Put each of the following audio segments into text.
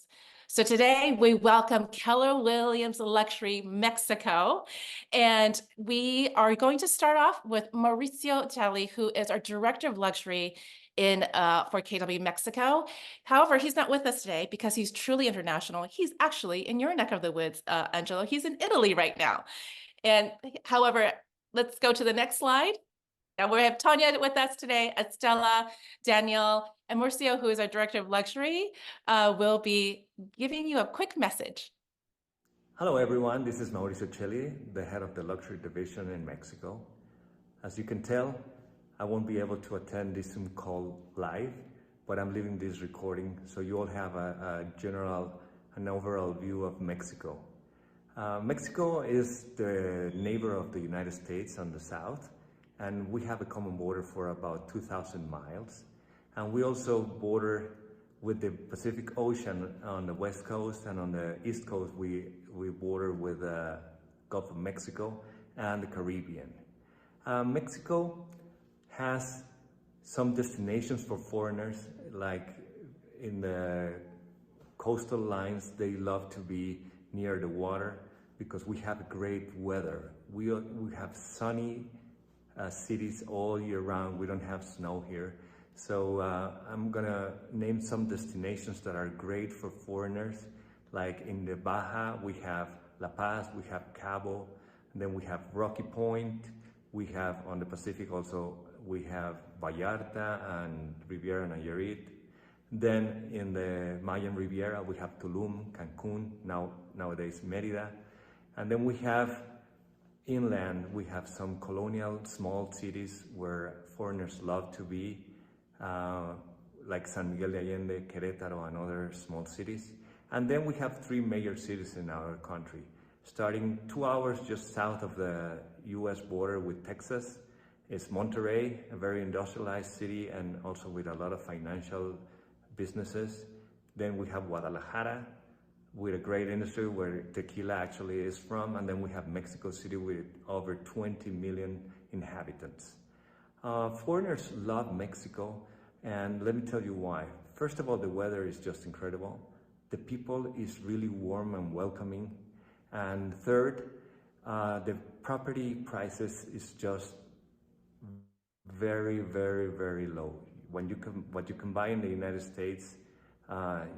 Williams. So today we welcome Keller Williams Luxury Mexico, and we are going to start off with Mauricio Telly, who is our Director of Luxury for KW Mexico. However, he's not with us today because he's truly international. He's actually in your neck of the woods, Angelo. He's in Italy right now. And however, let's go to the next slide. And we have Tanya with us today, Estella, Daniel, and Mauricio, who is our Director of Luxury, will be giving you a quick message. Hello everyone, this is Mauricio Telly, the head of the luxury division in Mexico. As you can tell, I won't be able to attend this Zoom call live, but I'm leaving this recording so you all have an overall view of Mexico. Mexico is the neighbor of the United States on the south, and we have a common border for about 2,000 miles. And we also border with the Pacific Ocean on the west coast, and on the east coast we border with the Gulf of Mexico and the Caribbean. Mexico has some destinations for foreigners, like in the coastal lines, they love to be near the water because we have great weather. We have sunny cities all year round. We don't have snow here. So I'm gonna name some destinations that are great for foreigners. Like in the Baja, we have La Paz, we have Cabo, and then we have Rocky Point. We have on the Pacific also, we have Vallarta and Riviera Nayarit. Then in the Mayan Riviera, we have Tulum, Cancun, nowadays Merida. And then we have inland, we have some colonial small cities where foreigners love to be, like San Miguel de Allende, Querétaro, and other small cities. And then we have three major cities in our country, starting 2 hours just south of the US border with Texas. It's Monterrey, a very industrialized city and also with a lot of financial businesses. Then we have Guadalajara, with a great industry where tequila actually is from. And then we have Mexico City with over 20 million inhabitants. Foreigners love Mexico, and let me tell you why. First of all, the weather is just incredible. The people is really warm and welcoming. And third, the property prices is just very, very, very low. What you can buy in the United States,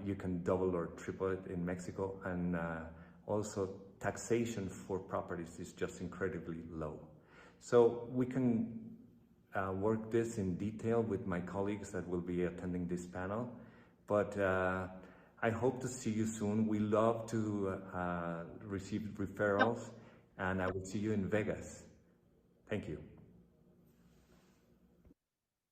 you can double or triple it in Mexico, and also taxation for properties is just incredibly low. So we can work this in detail with my colleagues that will be attending this panel, but I hope to see you soon. We love to receive referrals, and I will see you in Vegas. Thank you.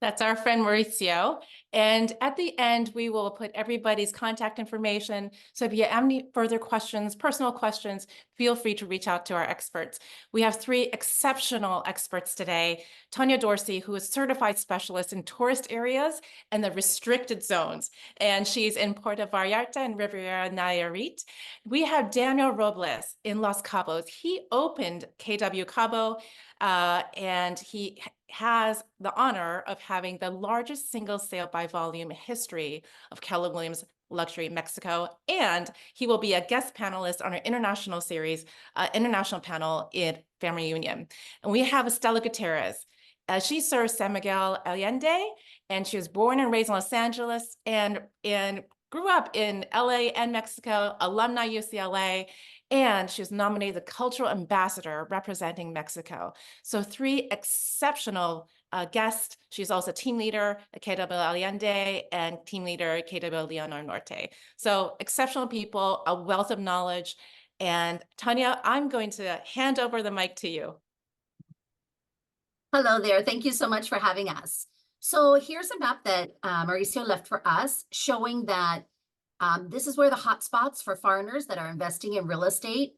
That's our friend Mauricio. And at the end, we will put everybody's contact information. So if you have any further questions, personal questions, feel free to reach out to our experts. We have three exceptional experts today. Tanya Dorsey, who is certified specialist in tourist areas and the restricted zones. And she's in Puerto Vallarta and Riviera Nayarit. We have Daniel Robles in Los Cabos. He opened KW Cabo, and he has the honor of having the largest single sale by volume history of Keller Williams Luxury Mexico. And he will be a guest panelist on our international series, international panel in Family Union. And we have Estela Gutierrez. She serves San Miguel Allende, and she was born and raised in Los Angeles and grew up in LA and Mexico, alumni UCLA, and she was nominated the Cultural Ambassador representing Mexico. So three exceptional guests. She's also team leader at KW Allende and team leader at KW Leonor Norte. So exceptional people, a wealth of knowledge. And Tanya, I'm going to hand over the mic to you. Hello there. Thank you so much for having us. So here's a map that Mauricio left for us, showing that this is where the hotspots for foreigners that are investing in real estate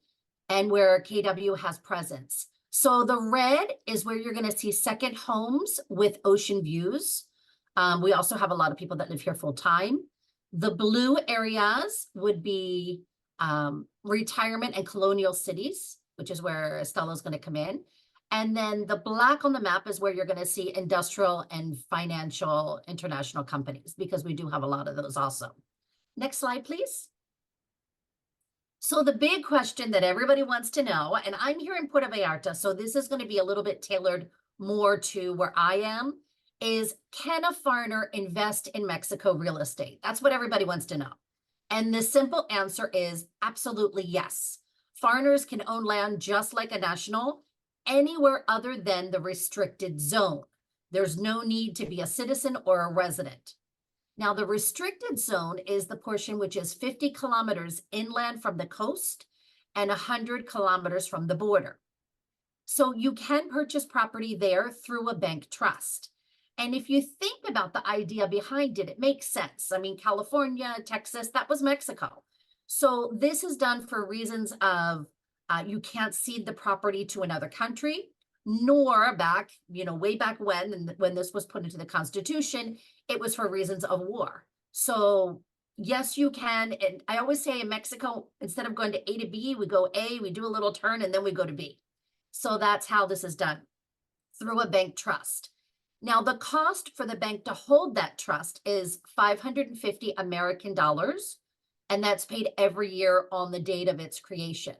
and where KW has presence. So the red is where you're going to see second homes with ocean views. We also have a lot of people that live here full time. The blue areas would be retirement and colonial cities, which is where Estela is going to come in. And then the black on the map is where you're going to see industrial and financial international companies, because we do have a lot of those also. Next slide, please. So the big question that everybody wants to know, and I'm here in Puerto Vallarta, so this is going to be a little bit tailored more to where I am, is can a foreigner invest in Mexico real estate? That's what everybody wants to know. And the simple answer is absolutely yes. Foreigners can own land just like a national anywhere other than the restricted zone. There's no need to be a citizen or a resident. Now, the restricted zone is the portion which is 50 kilometers inland from the coast and 100 kilometers from the border. So you can purchase property there through a bank trust. And if you think about the idea behind it, it makes sense. I mean, California, Texas, that was Mexico. So this is done for reasons of you can't cede the property to another country, nor back, way back when this was put into the Constitution, it was for reasons of war. So yes, you can. And I always say in Mexico, instead of going to A to B, we go A, we do a little turn, and then we go to B. So that's how this is done, through a bank trust. Now, the cost for the bank to hold that trust is 550 American dollars, and that's paid every year on the date of its creation.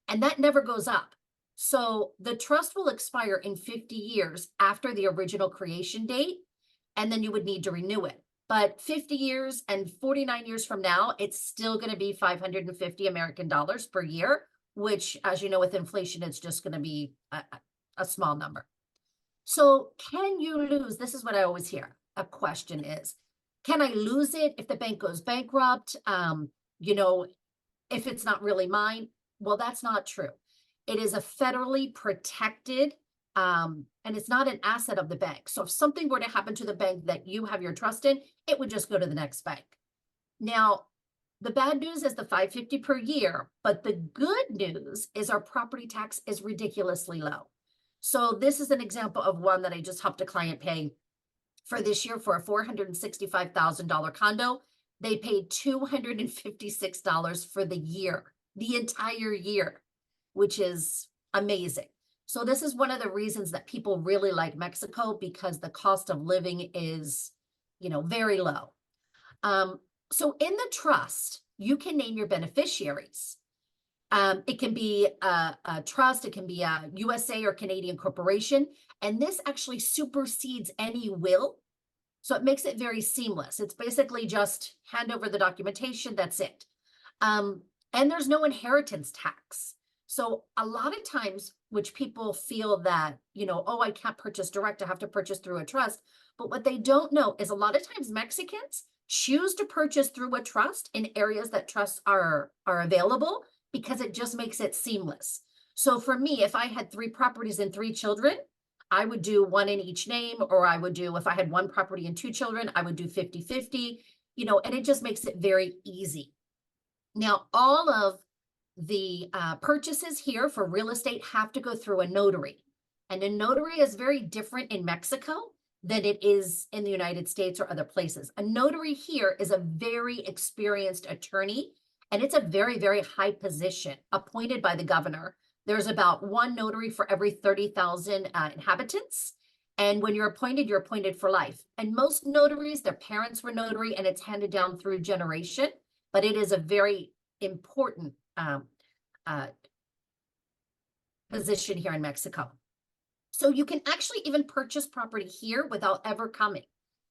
And that never goes up. So the trust will expire in 50 years after the original creation date, and then you would need to renew it. But 50 years and 49 years from now, it's still going to be 550 American dollars per year, which, as you know, with inflation, it's just going to be a small number. So can you lose? This is what I always hear. A question is, can I lose it if the bank goes bankrupt? If it's not really mine? Well, that's not true. It is a federally protected, and it's not an asset of the bank. So if something were to happen to the bank that you have your trust in, it would just go to the next bank. Now, the bad news is the 550 per year, but the good news is our property tax is ridiculously low. So this is an example of one that I just helped a client pay for this year for a $465,000 condo. They paid $256 for the year, the entire year, which is amazing. So this is one of the reasons that people really like Mexico, because the cost of living is, very low. So in the trust, you can name your beneficiaries. It can be a trust, it can be a USA or Canadian corporation, and this actually supersedes any will. So it makes it very seamless. It's basically just hand over the documentation, that's it. And there's no inheritance tax. So a lot of times, which people feel that, oh, I can't purchase direct, I have to purchase through a trust. But what they don't know is a lot of times Mexicans choose to purchase through a trust in areas that trusts are available, because it just makes it seamless. So for me, if I had 3 properties and 3 children, I would do one in each name, or I would do, if I had 1 property and 2 children, I would do 50-50, and it just makes it very easy. Now, all of the purchases here for real estate have to go through a notary. And a notary is very different in Mexico than it is in the United States or other places. A notary here is a very experienced attorney, and it's a very, very high position appointed by the governor. There's about 1 notary for every 30,000 inhabitants. And when you're appointed for life. And most notaries, their parents were notary, and it's handed down through generation. But it is a very important position here in Mexico. So you can actually even purchase property here without ever coming.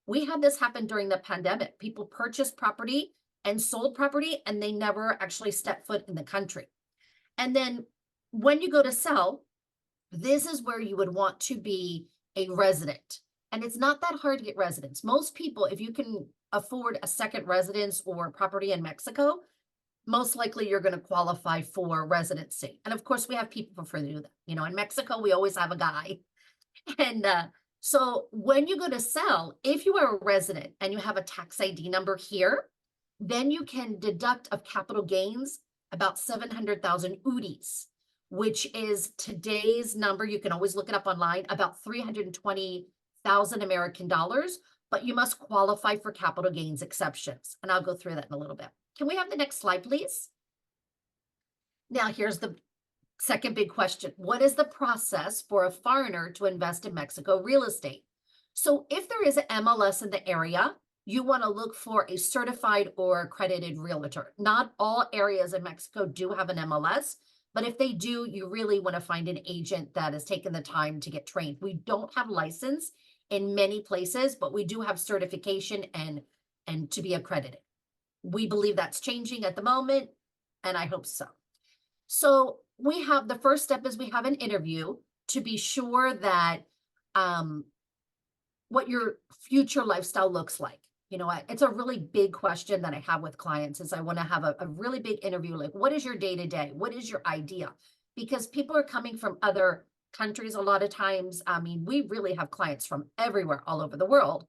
We had this happen during the pandemic. People purchased property and sold property, and they never actually stepped foot in the country. And then when you go to sell, this is where you would want to be a resident. And it's not that hard to get residence. Most people, if you can afford a second residence or property in Mexico, most likely you're going to qualify for residency. And of course, we have people prefer to do that. In Mexico, we always have a guy. And so when you go to sell, if you are a resident and you have a tax ID number here, then you can deduct of capital gains about 700,000 UDIs, which is today's number. You can always look it up online, about 320,000 American dollars, but you must qualify for capital gains exceptions. And I'll go through that in a little bit. Can we have the next slide, please? Now, here's the second big question. What is the process for a foreigner to invest in Mexico real estate? So if there is an MLS in the area, you want to look for a certified or accredited realtor. Not all areas in Mexico do have an MLS, but if they do, you really want to find an agent that has taken the time to get trained. We don't have license in many places, but we do have certification and to be accredited. We believe that's changing at the moment, and I hope so. So we have, the first step is we have an interview to be sure that what your future lifestyle looks like. You know, it's a really big question that I have with clients is I want to have a really big interview. Like, what is your day-to-day? What is your idea? Because people are coming from other countries a lot of times. I mean, we really have clients from everywhere all over the world.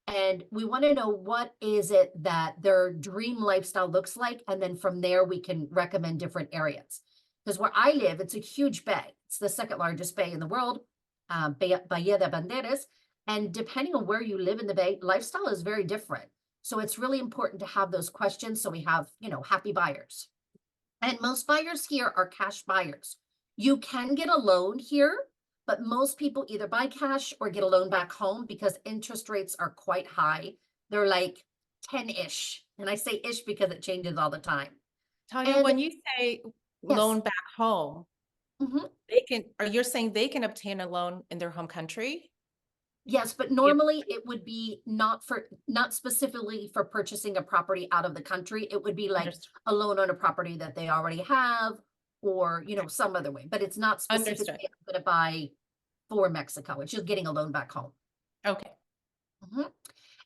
And we want to know what is it that their dream lifestyle looks like. And then from there, we can recommend different areas. Because where I live, it's a huge bay. It's the second largest bay in the world, Bahía de Banderas. And depending on where you live in the bay, lifestyle is very different. So it's really important to have those questions so we have, you know, happy buyers. And most buyers here are cash buyers. You can get a loan here, but most people either buy cash or get a loan back home because interest rates are quite high. They're like 10-ish. And I say ish because it changes all the time. Tanya, And when you say yes. loan back home, Mhm. you're saying they can obtain a loan in their home country? Yes, but normally it would be not specifically for purchasing a property out of the country. It would be like Understood. a loan on a property that they already have, or, you know, some other way, but it's not Understood. specifically going to buy for Mexico. It's just getting a loan back home. Okay. Mhm.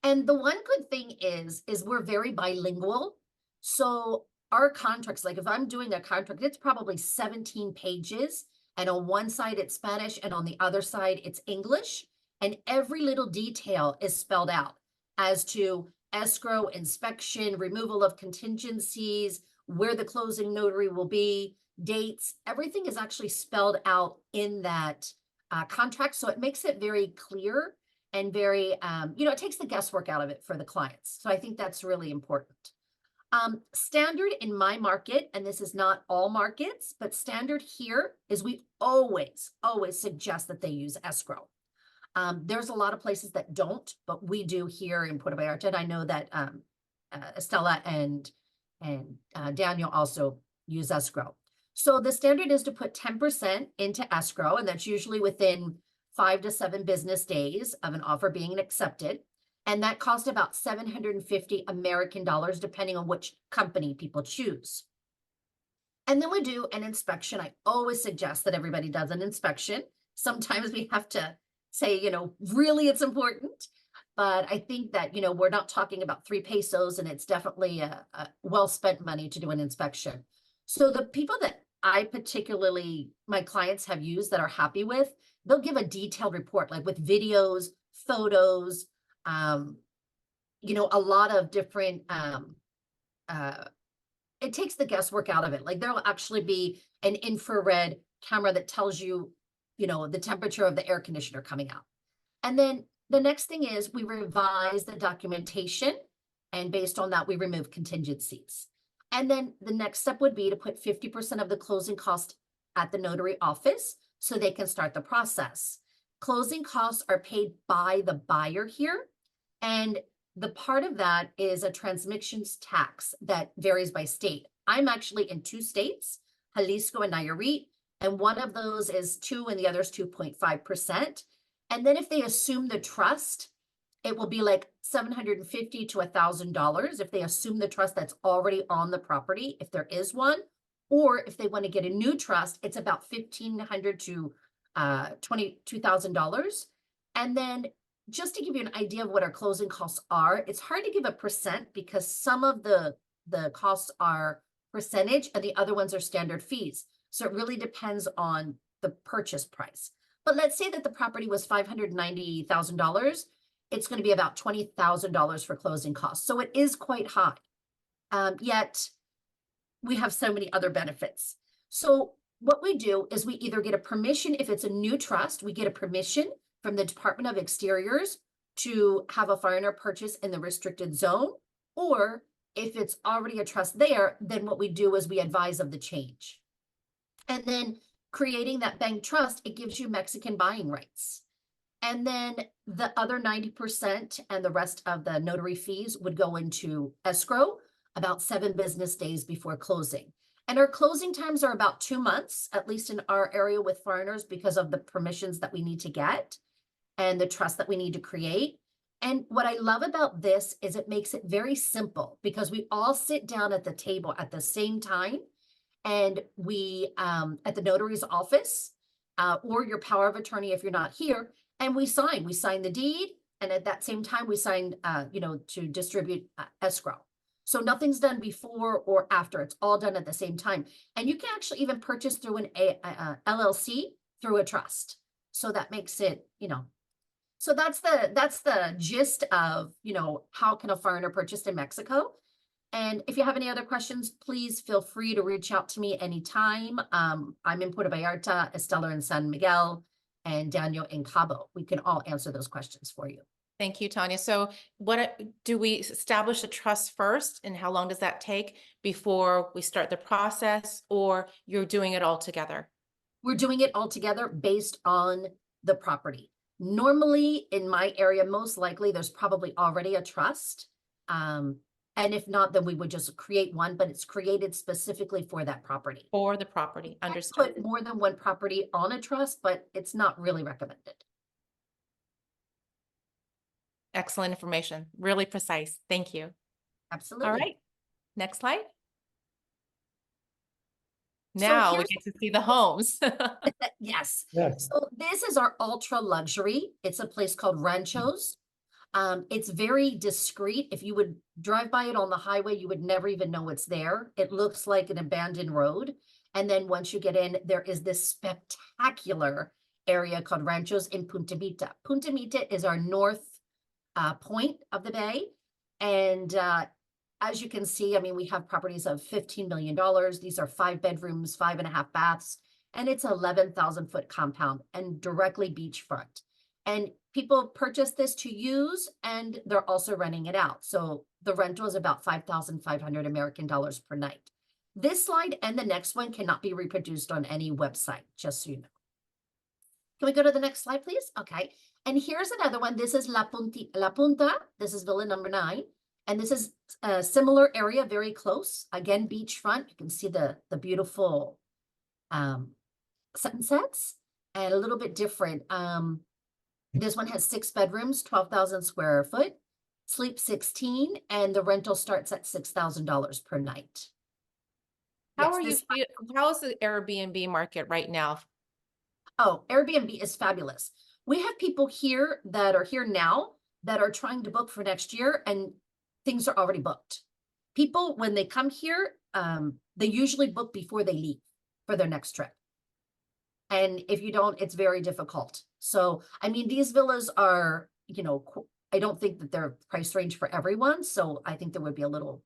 And the one good thing is we're very bilingual. So our contracts, like if I'm doing a contract, it's probably 17 pages. And on one side it's Spanish and on the other side it's English. And every little detail is spelled out as to escrow, inspection, removal of contingencies, where the closing notary will be, dates. Everything is actually spelled out in that contract. So it makes it very clear and very, you know, it takes the guesswork out of it for the clients. So I think that's really important. Standard in my market, and this is not all markets, but standard here is we always suggest that they use escrow. There's a lot of places that don't, but we do here in Puerto Vallarta. And I know that Estella and Daniel also use escrow. So the standard is to put 10% into escrow, and that's usually within 5 to 7 business days of an offer being accepted. And that costs about 750 American dollars, depending on which company people choose. And then we do an inspection. I always suggest that everybody does an inspection. Sometimes we have to say, you know, really it's important. But I think that, you know, we're not talking about 3 pesos, and it's definitely a well-spent money to do an inspection. So the people that I particularly, my clients have used that are happy with, they'll give a detailed report, like with videos, photos, you know, a lot of different, it takes the guesswork out of it. Like there'll actually be an infrared camera that tells you, you know, the temperature of the air conditioner coming out. And then the next thing is we revise the documentation, and based on that, we remove contingencies. And then the next step would be to put 50% of the closing cost at the notary office so they can start the process. Closing costs are paid by the buyer here. And the part of that is a transmissions tax that varies by state. I'm actually in 2 states, Jalisco and Nayarit, and one of those is 2 and the other is 2.5%. And then if they assume the trust, it will be like $750 to $1,000 if they assume the trust that's already on the property, if there is one. Or if they want to get a new trust, it's about $1,500 to $22,000. And then just to give you an idea of what our closing costs are, it's hard to give a percent because some of the costs are percentage and the other ones are standard fees. So it really depends on the purchase price. But let's say that the property was $590,000. It's going to be about $20,000 for closing costs. So it is quite high. Yet we have so many other benefits. So what we do is we either get a permission, if it's a new trust, we get a permission from the Department of Exteriors to have a foreigner purchase in the restricted zone. Or if it's already a trust there, then what we do is we advise of the change. And then creating that bank trust, it gives you Mexican buying rights. And then the other 90% and the rest of the notary fees would go into escrow about 7 business days before closing. And our closing times are about 2 months, at least in our area with foreigners, because of the permissions that we need to get and the trust that we need to create. And what I love about this is it makes it very simple because we all sit down at the table at the same time, and we at the notary's office or your power of attorney if you're not here, and we sign the deed, and at that same time we sign to distribute escrow. So nothing's done before or after. It's all done at the same time. And you can actually even purchase through an LLC through a trust. So that makes it, so that's the gist of, how can a foreigner purchase in Mexico? And if you have any other questions, please feel free to reach out to me anytime. I'm in Puerto Vallarta, Estela in San Miguel, and Daniel in Cabo. We can all answer those questions for you. Thank you, Tanya. So do we establish a trust first, and how long does that take before we start the process, or you're doing it all together? We're doing it all together based on the property. Normally in my area, most likely there's probably already a trust. And if not, then we would just create one, but it's created specifically for that property. For the property, understood. Put more than one property on a trust, but it's not really recommended. Excellent information, really precise. Thank you. Absolutely. All right, next slide. Now we get to see the homes. Yes. Yes. So this is our ultra luxury. It's a place called Ranchos. It's very discreet. If you would drive by it on the highway, you would never even know it's there. It looks like an abandoned road. And then once you get in, there is this spectacular area called Ranchos in Punta Mita. Punta Mita is our north point of the bay. And as you can see, I mean, we have properties of $15 million. These are 5 bedrooms, 5.5 baths, and it's 11,000 foot compound and directly beachfront. And people purchase this to use, and they're also renting it out. So the rental is about 5,500 American dollars per night. This slide and the next one cannot be reproduced on any website, just so you know. Can we go to the next slide, please? Okay. And here's another one. This is La Punta. This is villa number 9. And this is a similar area, very close. Again, beachfront. You can see the beautiful sunsets, and a little bit different. This one has 6 bedrooms, 12,000 square foot, sleep 16, and the rental starts at $6,000 per night. How is the Airbnb market right now? Oh, Airbnb is fabulous. We have people here that are here now that are trying to book for next year, and things are already booked. People, when they come here, they usually book before they leave for their next trip. And if you don't, it's very difficult. So, I mean, these villas are, I don't think that they're price range for everyone. So I think there would be a little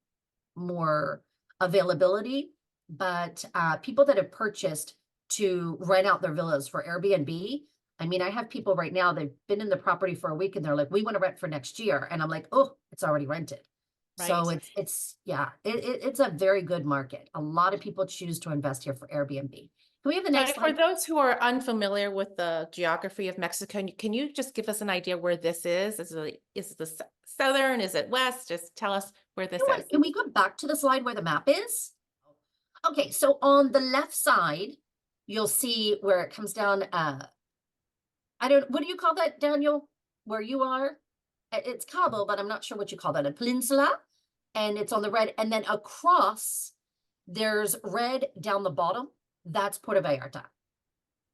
more availability, but people that have purchased to rent out their villas for Airbnb, I mean, I have people right now, they've been in the property for a week and they're like, we want to rent for next year. And I'm like, oh, it's already rented. Right. So it's a very good market. A lot of people choose to invest here for Airbnb. Can we have the next slide? For those who are unfamiliar with the geography of Mexico, can you just give us an idea where this is? Is it the southern? Is it west? Just tell us where this is. Can we go back to the slide where the map is? Okay, so on the left side, you'll see where it comes down. What do you call that, Daniel? Where you are? It's Cabo, but I'm not sure what you call that. A peninsula, and it's on the red. And then across, there's red down the bottom. That's Puerto Vallarta.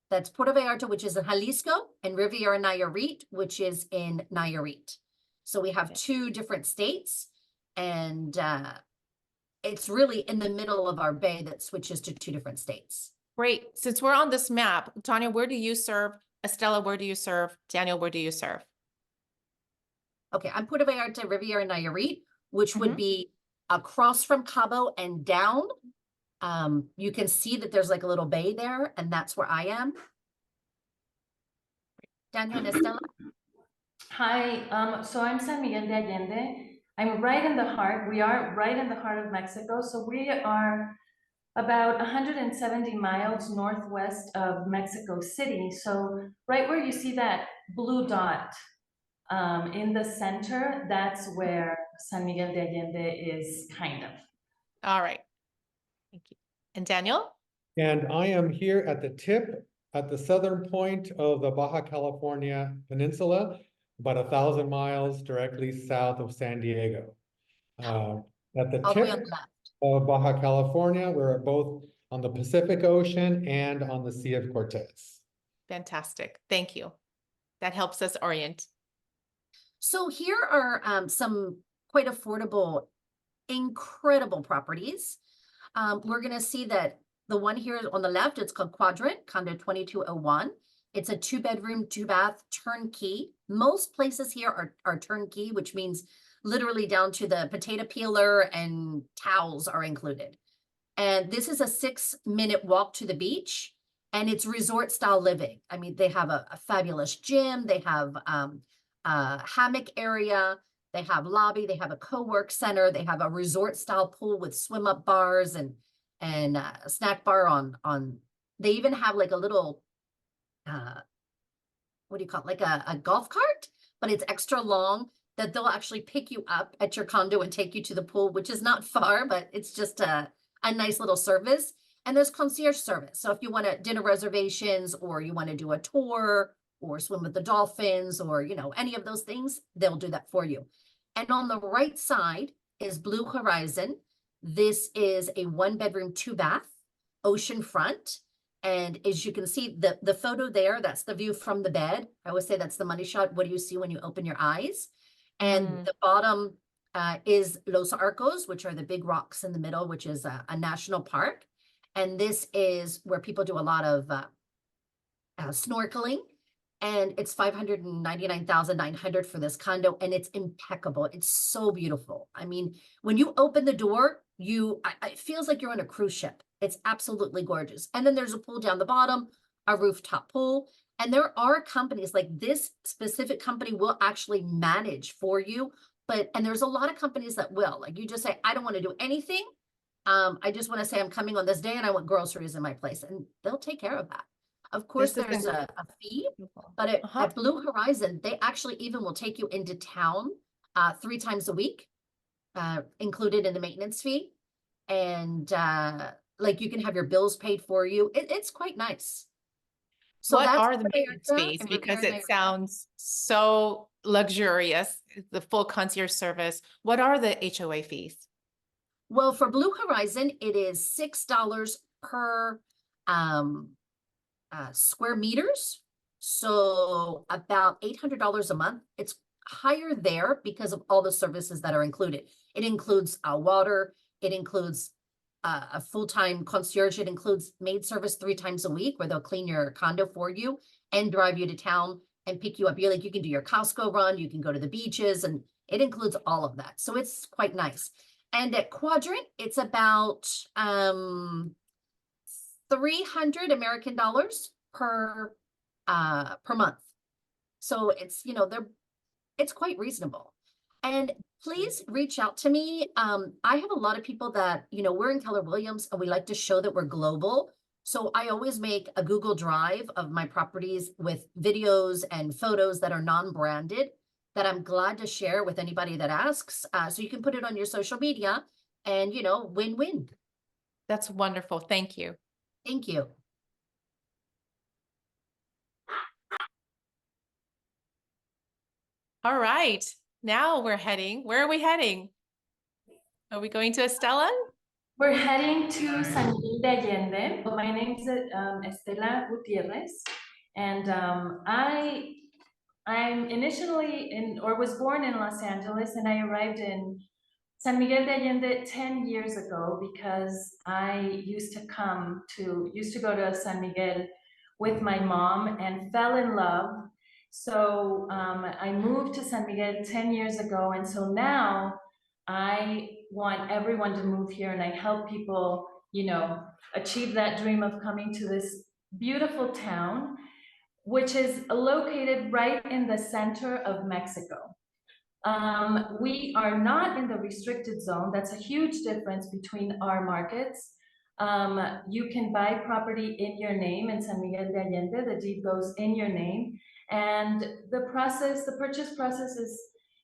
That's Puerto Vallarta, which is in Jalisco, and Riviera Nayarit, which is in Nayarit. So we have 2 different states, and it's really in the middle of our bay that switches to 2 different states. Great. Since we're on this map, Tanya, where do you serve? Estela, where do you serve? Daniel, where do you serve? Okay, I'm Puerto Vallarta, Riviera Nayarit, which would be across from Cabo and down. You can see that there's like a little bay there, and that's where I am. Daniel and Estela? Hi, so I'm San Miguel de Allende. I'm right in the heart. We are right in the heart of Mexico. So we are about 170 miles northwest of Mexico City. So right where you see that blue dot in the center, that's where San Miguel de Allende is kind of. All right. Thank you. And Daniel? And I am here at the tip, at the southern point of the Baja California Peninsula, about 1,000 miles directly south of San Diego. At the All the way on tip the left. of Baja California, we're both on the Pacific Ocean and on the Sea of Cortez. Fantastic. Thank you. That helps us orient. So here are some quite affordable, incredible properties. We're gonna see that the one here on the left, it's called Quadrant, condo 2201. It's a 2-bedroom, 2-bath turnkey. Most places here are turnkey, which means literally down to the potato peeler and towels are included. And this is a 6-minute walk to the beach, and it's resort style living. I mean, they have a fabulous gym, they have a hammock area, they have lobby, they have a co-work center, they have a resort style pool with swim up bars and a snack bar on. They even have like a little what do you call it, like a golf cart, but it's extra long that they'll actually pick you up at your condo and take you to the pool, which is not far, but it's just a nice little service. And there's concierge service. So if you want to dinner reservations, or you want to do a tour, or swim with the dolphins, or, you know, any of those things, they'll do that for you. And on the right side is Blue Horizon. This is a 1-bedroom, 2-bath, oceanfront. And as you can see, the photo there, that's the view from the bed. I always say that's the money shot. What do you see when you open your eyes? And the bottom is Los Arcos, which are the big rocks in the middle, which is a national park. And this is where people do a lot of snorkeling. And it's $599,900 for this condo, and it's impeccable. It's so beautiful. I mean, when you open the door, it feels like you're on a cruise ship. It's absolutely gorgeous. And then there's a pool down the bottom, a rooftop pool. And there are companies like this specific company will actually manage for you. And there's a lot of companies that will, like, you just say, I don't want to do anything. I just want to say I'm coming on this day and I want groceries in my place, and they'll take care of that. Of course, there's a fee, but at Blue Horizon, they actually even will take you into town 3 times a week, included in the maintenance fee. And like, you can have your bills paid for you. It's quite nice. So What that's are the maintenance Vallarta, fees? and we're Because here in it Vallarta. sounds so luxurious, the full concierge service. What are the HOA fees? Well, for Blue Horizon, it is $6 per square meters. So about $800 a month. It's higher there because of all the services that are included. It includes water. It includes a full-time concierge. It includes maid service 3 times a week, where they'll clean your condo for you and drive you to town and pick you up. You can do your Costco run, you can go to the beaches, and it includes all of that. So it's quite nice. And at Quadrant, it's about 300 American dollars per month. So it's, it's quite reasonable. And please reach out to me. I have a lot of people that, we're in Keller Williams and we like to show that we're global. So I always make a Google Drive of my properties with videos and photos that are non-branded that I'm glad to share with anybody that asks. So you can put it on your social media and, win-win. That's wonderful. Thank you. Thank you. All right. Now where are we heading? Are we going to Estella? We're heading to San Miguel de Allende. My name is Estela Gutierrez, and I'm initially was born in Los Angeles, and I arrived in San Miguel de Allende 10 years ago because I used to go to San Miguel with my mom and fell in love. So I moved to San Miguel 10 years ago, and so now I want everyone to move here, and I help people, achieve that dream of coming to this beautiful town, which is located right in the center of Mexico. We are not in the restricted zone. That's a huge difference between our markets. You can buy property in your name in San Miguel de Allende. The deed goes in your name. And the purchase process is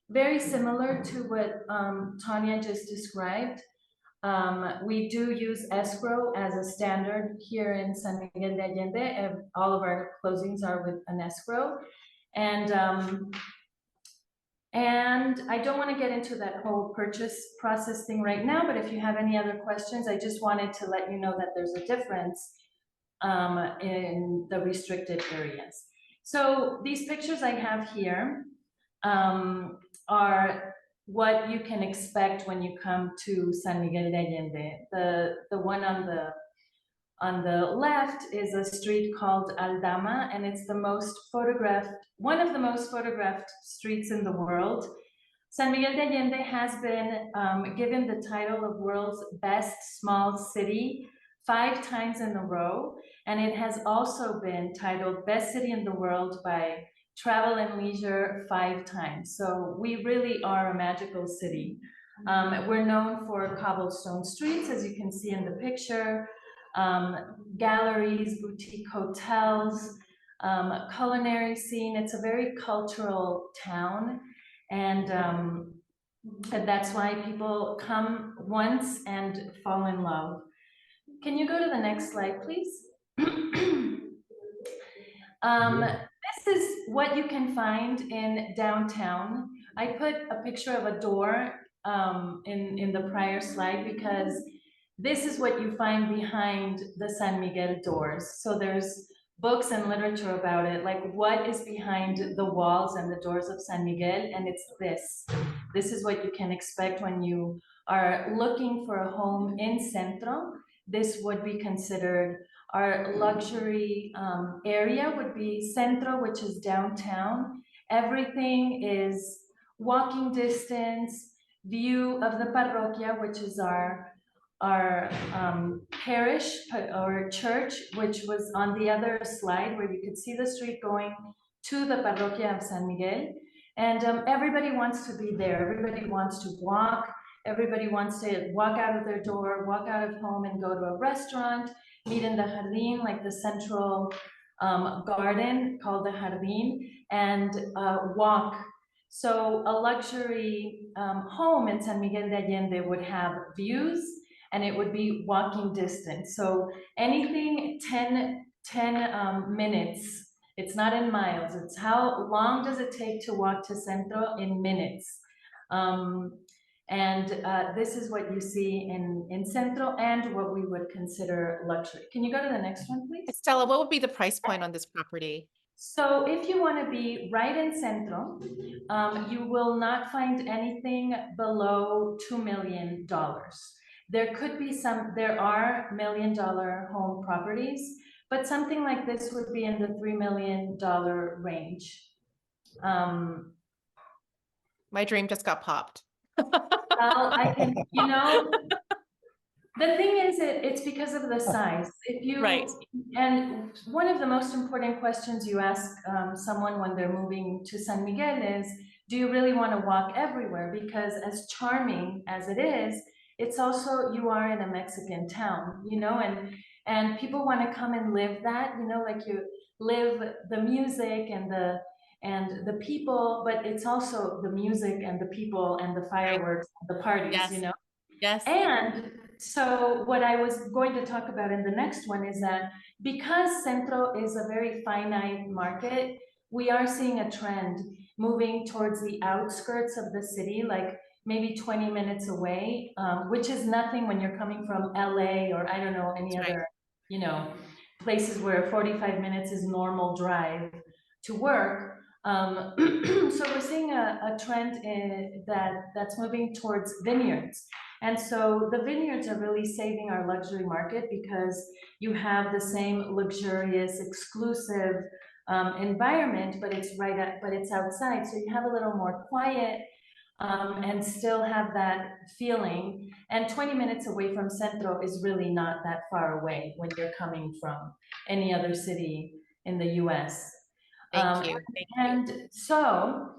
very similar to what Tanya just described. We do use escrow as a standard here in San Miguel de Allende, and all of our closings are with an escrow. And I don't want to get into that whole purchase process thing right now, but if you have any other questions, I just wanted to let you know that there's a difference in the restricted areas. So these pictures I have here are what you can expect when you come to San Miguel de Allende. The one on the left is a street called Aldama, and it's one of the most photographed streets in the world. San Miguel de Allende has been given the title of world's best small city 5 times in a row, and it has also been titled best city in the world by Travel and Leisure 5 times. So we really are a magical city. We're known for cobblestone streets, as you can see in the picture, galleries, boutique hotels, culinary scene. It's a very cultural town, and that's why people come once and fall in love. Can you go to the next slide, please? This is what you can find in downtown. I put a picture of a door in the prior slide because this is what you find behind the San Miguel doors. So there's books and literature about it, like what is behind the walls and the doors of San Miguel, and it's this. This is what you can expect when you are looking for a home in Centro. This would be considered our luxury area, would be Centro, which is downtown. Everything is walking distance, view of the parroquia, which is our parish or church, which was on the other slide where you could see the street going to the parroquia of San Miguel. And everybody wants to be there. Everybody wants to walk. Everybody wants to walk out of their door, walk out of home and go to a restaurant, meet in the jardín, like the central garden called the jardín, and walk. So a luxury home in San Miguel de Allende would have views, and it would be walking distance. So anything 10 minutes, it's not in miles, it's how long does it take to walk to Centro in minutes. This is what you see in Centro and what we would consider luxury. Can you go to the next one, please? Stella, what would be the price point on this property? So if you want to be right in Centro, you will not find anything below $2 million. There could be there are $1 million home properties, but something like this would be in the $3 million range. My dream just got popped. Well, I can, the thing is, it's because of the size. If you, Right. And one of the most important questions you ask someone when they're moving to San Miguel is, do you really want to walk everywhere? Because as charming as it is, it's also, you are in a Mexican town, and people want to come and live that, like you live the music and the people, but it's also the music and the people and the fireworks, and the parties, Yes. Yes. And so what I was going to talk about in the next one is that because Centro is a very finite market, we are seeing a trend moving towards the outskirts of the city, like maybe 20 minutes away, which is nothing when you're coming from LA or I don't know, any other, places where 45 minutes is normal drive to work. So we're seeing a trend that's moving towards vineyards. And so the vineyards are really saving our luxury market because you have the same luxurious, exclusive environment, but it's outside. So you have a little more quiet and still have that feeling. And 20 minutes away from Centro is really not that far away when you're coming from any other city in the US. Thank you. And so,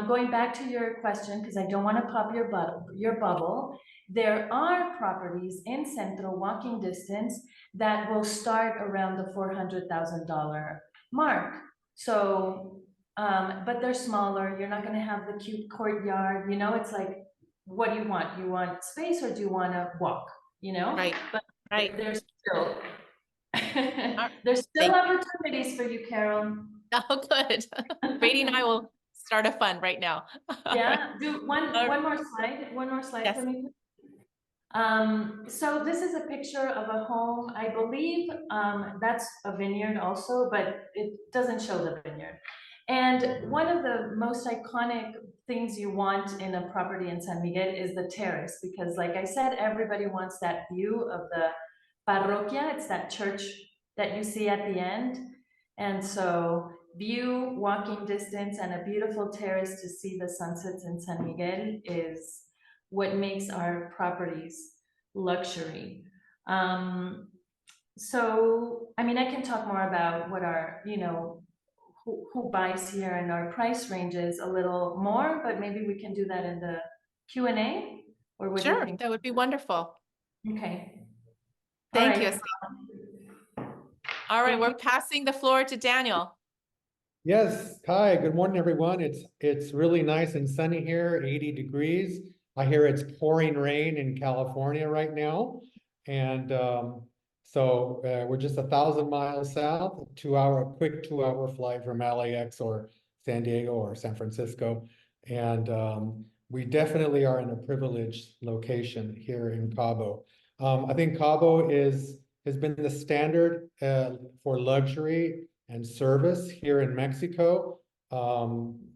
going back to your question, because I don't want to pop your bubble, there are properties in Centro walking distance that will start around the $400,000 mark. So but they're smaller. You're not gonna have the cute courtyard, you know, it's like, what do you want? You want space or do you wanna walk, you know? Right, But right. there's still, right. there's still Thank- opportunities for you, Carol. Oh, good. Brady and I will start a fund right now. Yeah, do one All right. one more slide Yes. for me. So this is a picture of a home, I believe, that's a vineyard also, but it doesn't show the vineyard. And one of the most iconic things you want in a property in San Miguel is the terrace, because like I said, everybody wants that view of the parroquia. It's that church that you see at the end. And so view, walking distance, and a beautiful terrace to see the sunsets in San Miguel is what makes our properties luxury. So, I mean, I can talk more about what our, you know, who buys here and our price ranges a little more, but maybe we can do that in the Q&A, or what do you Sure, think? that would be wonderful. Okay. All Thank you. right. All right, Thank we're you. passing the floor to Daniel. Yes, hi, good morning, everyone. It's really nice and sunny here, 80 degrees. I hear it's pouring rain in California right now. And so we're just 1,000 miles south, quick 2 hour flight from LAX or San Diego or San Francisco. And we definitely are in a privileged location here in Cabo. I think Cabo has been the standard for luxury and service here in Mexico.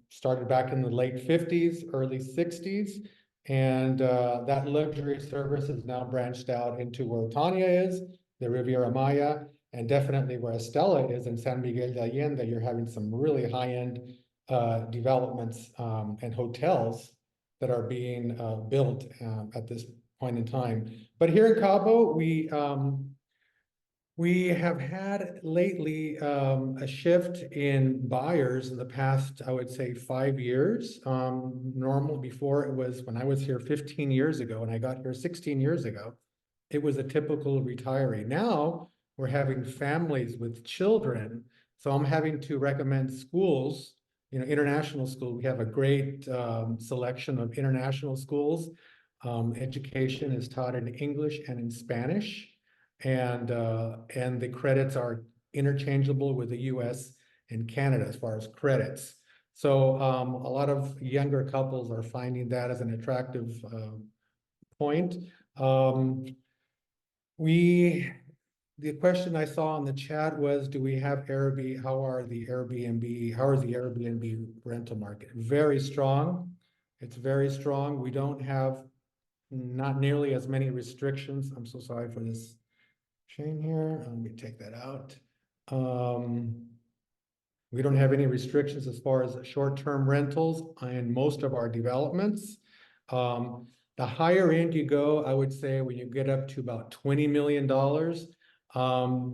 Started back in the late 50s, early 60s. And that luxury service is now branched out into where Tania is, the Riviera Maya, and definitely where Estella is in San Miguel de Allende. You're having some really high-end developments and hotels that are being built at this point in time. But here in Cabo, we have had lately a shift in buyers in the past, I would say, 5 years. Normal before it was when I was here 15 years ago and I got here 16 years ago, it was a typical retiree. Now we're having families with children. So I'm having to recommend schools, international school. We have a great selection of international schools. Education is taught in English and in Spanish. And the credits are interchangeable with the US and Canada as far as credits. So a lot of younger couples are finding that as an attractive point. The question I saw in the chat was, do we have Airbnb? How is the Airbnb rental market? Very strong. It's very strong. We don't have not nearly as many restrictions. I'm so sorry for this chain here. Let me take that out. We don't have any restrictions as far as short-term rentals in most of our developments. The higher end you go, I would say when you get up to about $20 million,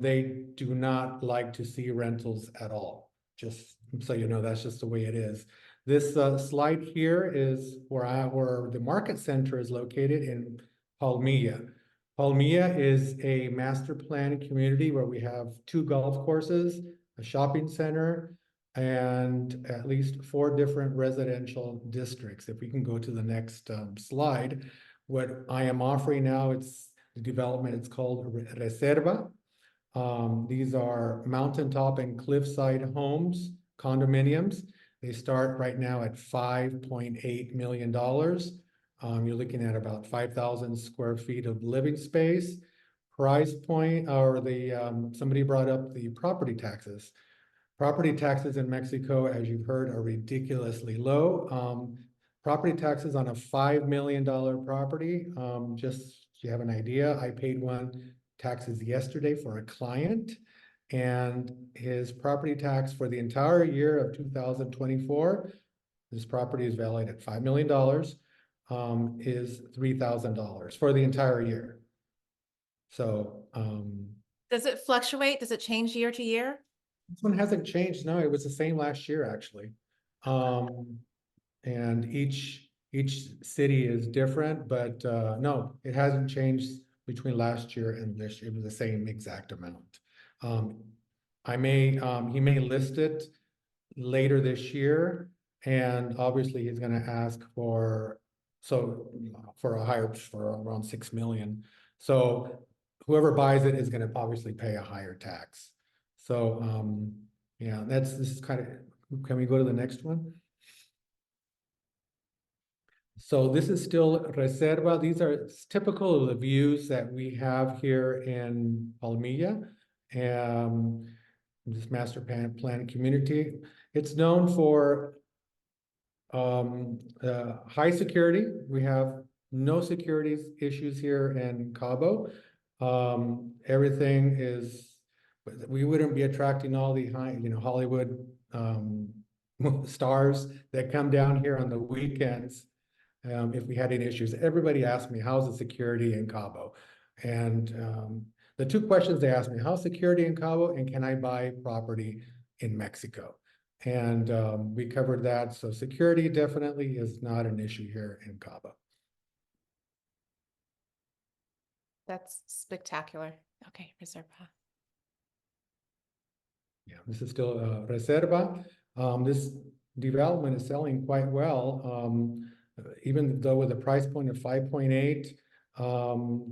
they do not like to see rentals at all. Just so you know, that's just the way it is. This slide here is where the market center is located in Palmilla. Palmilla is a master plan community where we have 2 golf courses, a shopping center, and at least 4 different residential districts. If we can go to the next slide, what I am offering now, it's the development, it's called Reserva. These are mountaintop and cliffside homes, condominiums. They start right now at $5.8 million. You're looking at about 5,000 square feet of living space. Price point, or somebody brought up the property taxes. Property taxes in Mexico, as you've heard, are ridiculously low. Property taxes on a $5 million property, just so you have an idea, I paid taxes yesterday for a client, and his property tax for the entire year of 2024, this property is valued at $5 million, is $3,000 for the entire year. So Does it fluctuate? Does it change year to year? this one hasn't changed. No, it was the same last year, actually. And each city is different, but no, it hasn't changed between last year and this year. It was the same exact amount. He may list it later this year. And obviously he's gonna ask for, for around 6 million. So whoever buys it is gonna obviously pay a higher tax. So, yeah, this is kind of, can we go to the next one? So this is still Reserva. These are typical of the views that we have here in Palmilla. This master plan community. It's known for high security. We have no security issues here in Cabo. Everything is, we wouldn't be attracting all the high, Hollywood stars that come down here on the weekends. If we had any issues. Everybody asked me, how's the security in Cabo? And the two questions they asked me, how's security in Cabo and can I buy property in Mexico? And we covered that. So security definitely is not an issue here in Cabo. That's spectacular. Okay, Reserva. Yeah, this is still Reserva. This development is selling quite well. Even though with a price point of 5.8,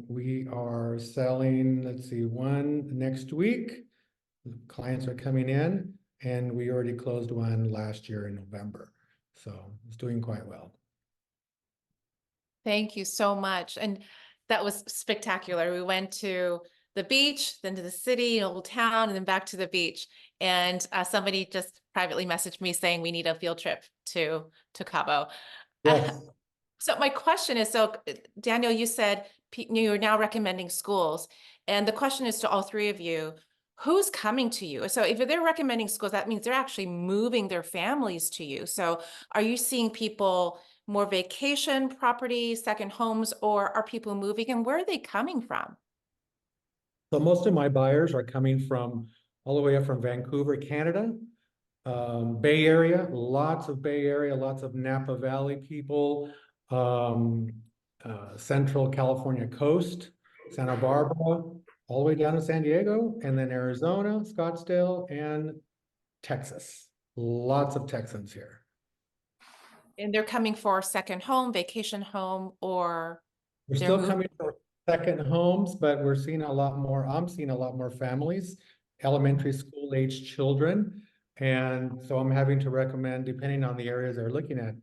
we are selling, let's see, one next week. Clients are coming in, and we already closed one last year in November. So it's doing quite well. Thank you so much. And that was spectacular. We went to the beach, then to the city, old town, and then back to the beach. And somebody just privately messaged me saying we need a field trip to Cabo. Yes. So my question is, Daniel, you said you're now recommending schools. And the question is to all three of you, who's coming to you? So if they're recommending schools, that means they're actually moving their families to you. So are you seeing people more vacation properties, second homes, or are people moving, and where are they coming from? So most of my buyers are coming from all the way up from Vancouver, Canada, Bay Area, lots of Bay Area, lots of Napa Valley people, Central California coast, Santa Barbara, all the way down to San Diego, and then Arizona, Scottsdale, and Texas. Lots of Texans here. And they're coming for second home, vacation home, or We're they're still moving? coming for second homes, but we're seeing a lot more, I'm seeing a lot more families, elementary school age children. And so I'm having to recommend, depending on the areas they're looking at,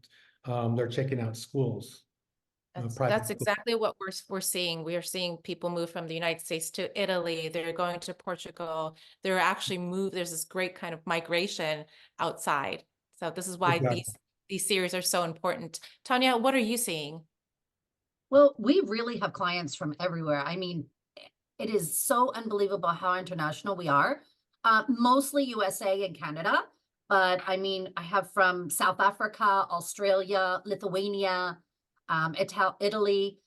they're checking out schools. Private That's schools. exactly what we're seeing. We are seeing people move from the United States to Italy. They're going to Portugal. They're actually there's this great kind of migration outside. So this is why Exactly. these series are so important. Tanya, what are you seeing? Well, we really have clients from everywhere. I mean, it is so unbelievable how international we are. Mostly USA and Canada, but I mean, I have from South Africa, Australia, Lithuania, Italy.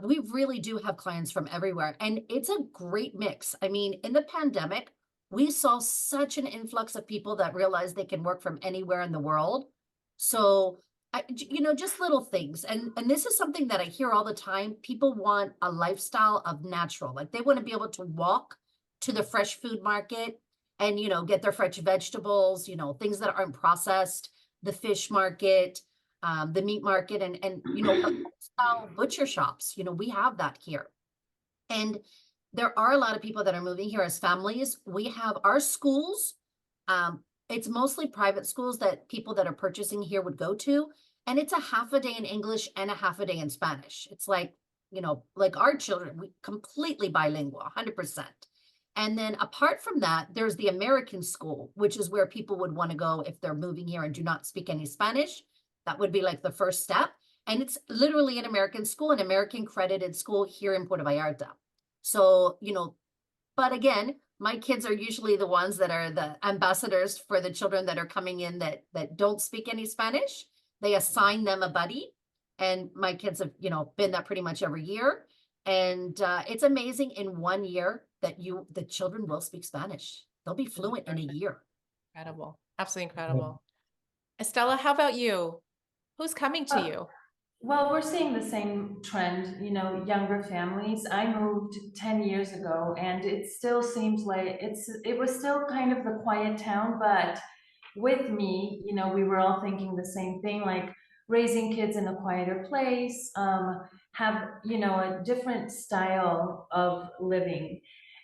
We really do have clients from everywhere, and it's a great mix. I mean, in the pandemic, we saw such an influx of people that realized they can work from anywhere in the world. So just little things. And this is something that I hear all the time. People want a lifestyle of natural, like they want to be able to walk to the fresh food market and, get their fresh vegetables, things that aren't processed, the fish market, the meat market, and lifestyle butcher shops. We have that here. And there are a lot of people that are moving here as families. We have our schools. It's mostly private schools that people that are purchasing here would go to. And it's a half a day in English and a half a day in Spanish. It's like, like our children, we completely bilingual, 100%. And then apart from that, there's the American school, which is where people would want to go if they're moving here and do not speak any Spanish. That would be like the first step. And it's literally an American school, an American credited school here in Puerto Vallarta. So, but again, my kids are usually the ones that are the ambassadors for the children that are coming in that don't speak any Spanish. They assign them a buddy, and my kids have, been that pretty much every year. And it's amazing in 1 year that the children will speak Spanish. They'll be fluent in a year. Incredible. Absolutely incredible. Estella, how about you? Who's coming to you? Well, we're seeing the same trend, younger families. I moved 10 years ago, and it still seems like it was still kind of the quiet town, but with me, you know, we were all thinking the same thing, like raising kids in a quieter place, have, you know, a different style of living.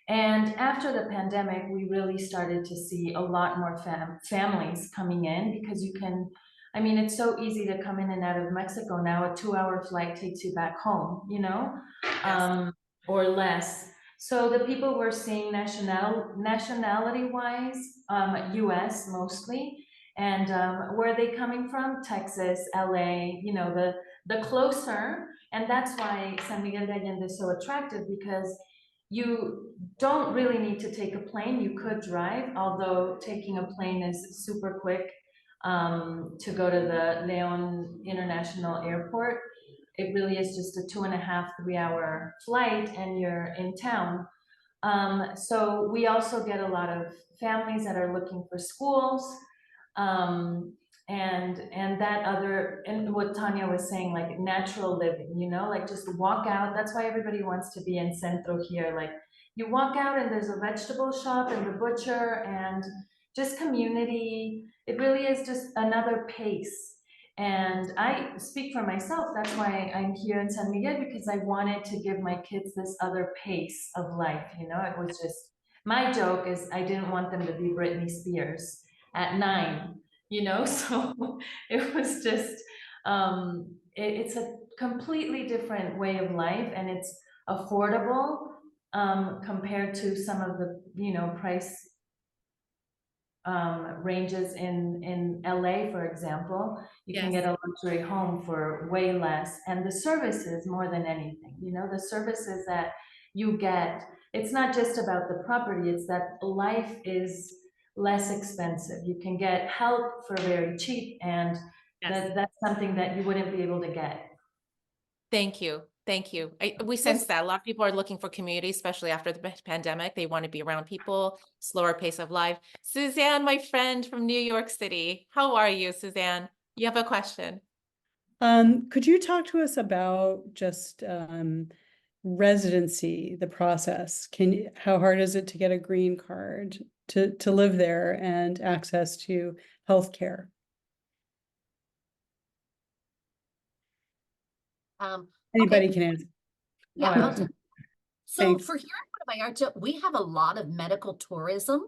And after the pandemic, we really started to see a lot more families coming in, because you can, I mean, it's so easy to come in and out of Mexico now. A 2-hour flight takes you back home, you know, or less. So the people we're seeing nationality-wise, US mostly, and where are they coming from? Texas, LA, you know, the closer. And that's why San Miguel de Allende is so attractive, because you don't really need to take a plane. You could drive, although taking a plane is super quick to go to the Leon International Airport. It really is just a 2.5, 3-hour flight and you're in town. So we also get a lot of families that are looking for schools. And that other, and what Tanya was saying, like natural living, you know, like just walk out. That's why everybody wants to be in Centro here. Like you walk out and there's a vegetable shop and the butcher and just community. It really is just another pace. And I speak for myself. That's why I'm here in San Miguel, because I wanted to give my kids this other pace of life. You know, it was just, my joke is I didn't want them to be Britney Spears at 9, you know, so it was just, it's a completely different way of life, and it's affordable compared to some of the, you know, price ranges in LA, for example. You can Yes. get a luxury home for way less, and the services more than anything, you know, the services that you get, it's not just about the property, it's that life is less expensive. You can get help for very cheap, and Yes. that's something that you wouldn't be able to get. Thank you. Thank you. We sense that a lot of people are looking for community, especially after the pandemic. They want to be around people, slower pace of life. Suzanne, my friend from New York City. How are you, Suzanne? You have a question. Could you talk to us about just residency, the process? How hard is it to get a green card to live there and access to healthcare? Anybody Okay. can answer. Yeah. Oh, I'll tell- So thanks. for here in Puerto Vallarta, we have a lot of medical tourism.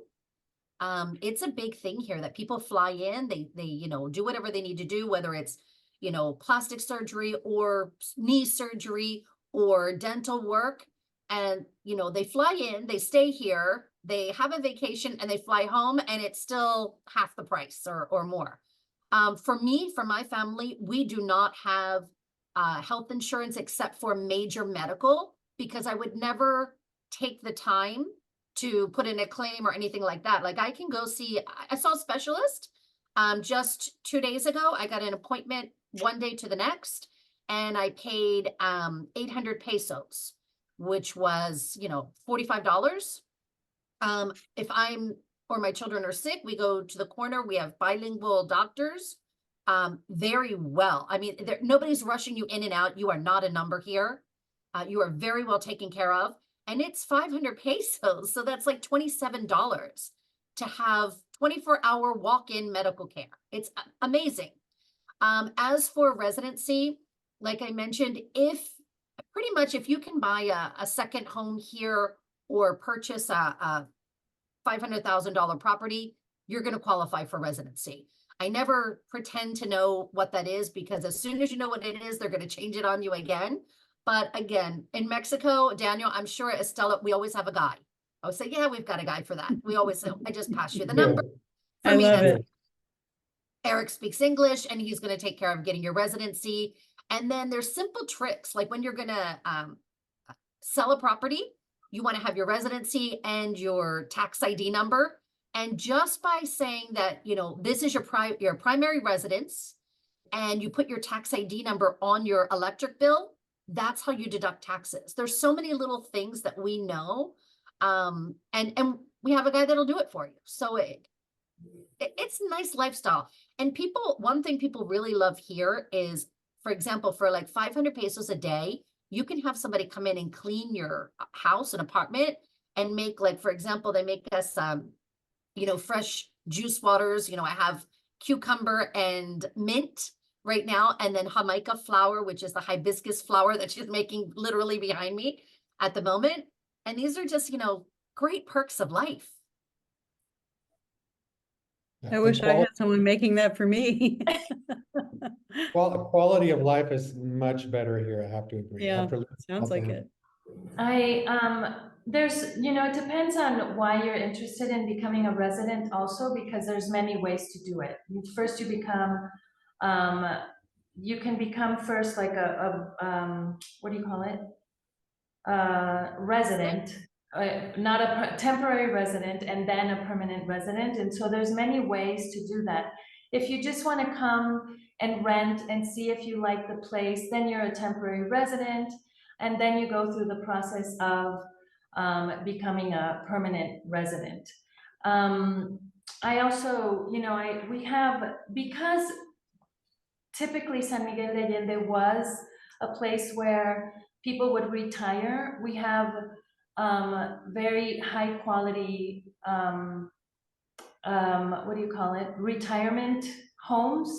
It's a big thing here that people fly in, they, you know, do whatever they need to do, whether it's, you know, plastic surgery or knee surgery or dental work. And, you know, they fly in, they stay here, they have a vacation and they fly home, and it's still half the price or more. For me, for my family, we do not have health insurance except for major medical, because I would never take the time to put in a claim or anything like that. Like I can go see, I saw a specialist just 2 days ago. I got an appointment one day to the next, and I paid 800 pesos, which was, you know, $45. If I'm or my children are sick, we go to the corner. We have bilingual doctors. Very well. I mean, nobody's rushing you in and out. You are not a number here. You are very well taken care of. And it's 500 pesos. So that's like $27 to have 24-hour walk-in medical care. It's amazing. As for residency, like I mentioned, pretty much if you can buy a second home here or purchase a $500,000 property, you're going to qualify for residency. I never pretend to know what that is, because as soon as you know what it is, they're going to change it on you again. But again, in Mexico, Daniel, I'm sure Estella, we always have a guy. I would say, yeah, we've got a guy for that. We always say, I just pass you the number. For I me, love that's it. Eric speaks English, and he's going to take care of getting your residency. And then there's simple tricks, like when you're going to sell a property, you want to have your residency and your tax ID number. And just by saying that, you know, this is your primary residence, and you put your tax ID number on your electric bill, that's how you deduct taxes. There's so many little things that we know. And we have a guy that'll do it for you. So it's a nice lifestyle. And one thing people really love here is, for example, for like 500 pesos a day, you can have somebody come in and clean your house, an apartment, and make, like, for example, they make us fresh juice waters. I have cucumber and mint right now, and then Jamaica flower, which is the hibiscus flower that she's making literally behind me at the moment. And these are just, great perks of life. Yeah, I and wish I had someone making that for me. quality of life is much better here, I have to agree. Yeah, After sounds like it. There's, it depends on why you're interested in becoming a resident also, because there's many ways to do it. First, you can become first like what do you call it? Resident, not a temporary resident, and then a permanent resident. And so there's many ways to do that. If you just want to come and rent and see if you like the place, then you're a temporary resident. And then you go through the process of becoming a permanent resident. I also, because typically San Miguel de Allende was a place where people would retire. We have very high quality, what do you call it? Retirement homes.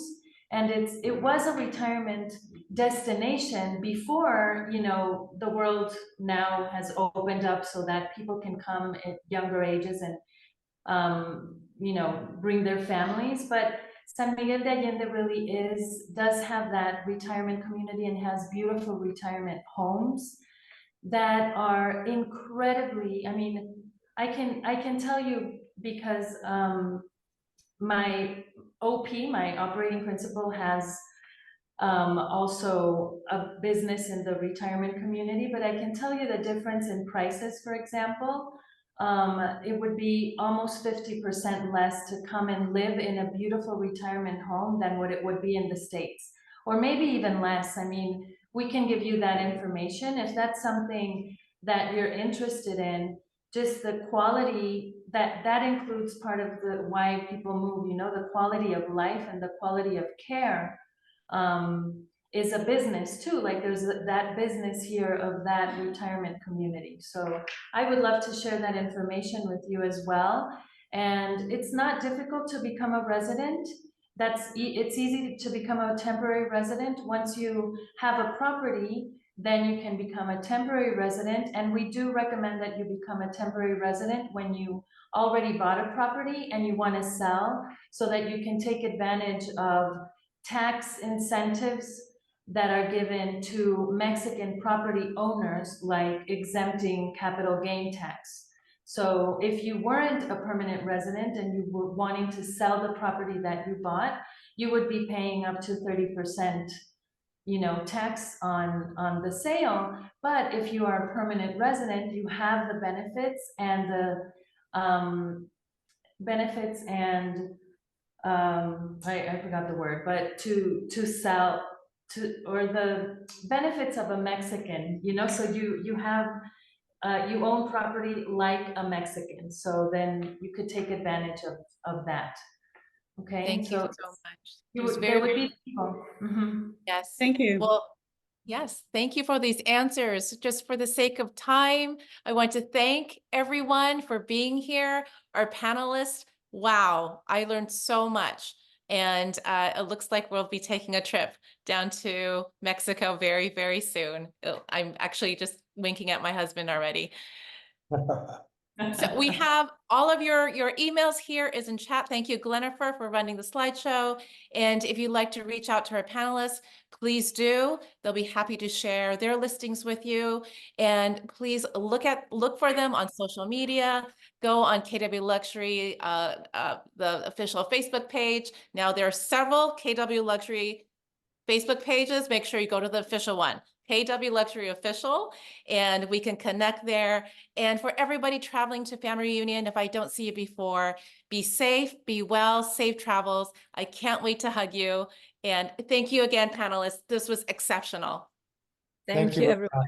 And it was a retirement destination before, the world now has opened up so that people can come at younger ages and, bring their families. But San Miguel de Allende really does have that retirement community and has beautiful retirement homes that are incredibly, I can tell you because my OP, my operating principal, has also a business in the retirement community, but I can tell you the difference in prices. For example, it would be almost 50% less to come and live in a beautiful retirement home than what it would be in the States, or maybe even less. We can give you that information if that's something that you're interested in. Just the quality that includes part of the why people move, the quality of life and the quality of care is a business too. Like there's that business here of that retirement community. So I would love to share that information with you as well. And it's not difficult to become a resident. It's easy to become a temporary resident. Once you have a property, then you can become a temporary resident. And we do recommend that you become a temporary resident when you already bought a property and you want to sell, so that you can take advantage of tax incentives that are given to Mexican property owners, like exempting capital gain tax. So if you weren't a permanent resident and you were wanting to sell the property that you bought, you would be paying up to 30%, tax on the sale. But if you are a permanent resident, you have the benefits and I forgot the word, but to sell or the benefits of a Mexican, so you have you own property like a Mexican, so then you could take advantage of that. Okay. Thank you so much. It was There very, would be people. Mhm. yes. Thank you. Well, yes, thank you for these answers. Just for the sake of time, I want to thank everyone for being here, our panelists. Wow, I learned so much. And it looks like we'll be taking a trip down to Mexico very, very soon. I'm actually just winking at my husband already. So we have all of your emails here is in chat. Thank you, Glenifer, for running the slideshow. And if you'd like to reach out to our panelists, please do. They'll be happy to share their listings with you. And please look for them on social media. Go on KW Luxury, the official Facebook page. Now there are several KW Luxury Facebook pages. Make sure you go to the official one, KW Luxury Official, and we can connect there. And for everybody traveling to family reunion, if I don't see you before, be safe, be well, safe travels. I can't wait to hug you. And thank you again, panelists. This was exceptional. Thank you, everyone.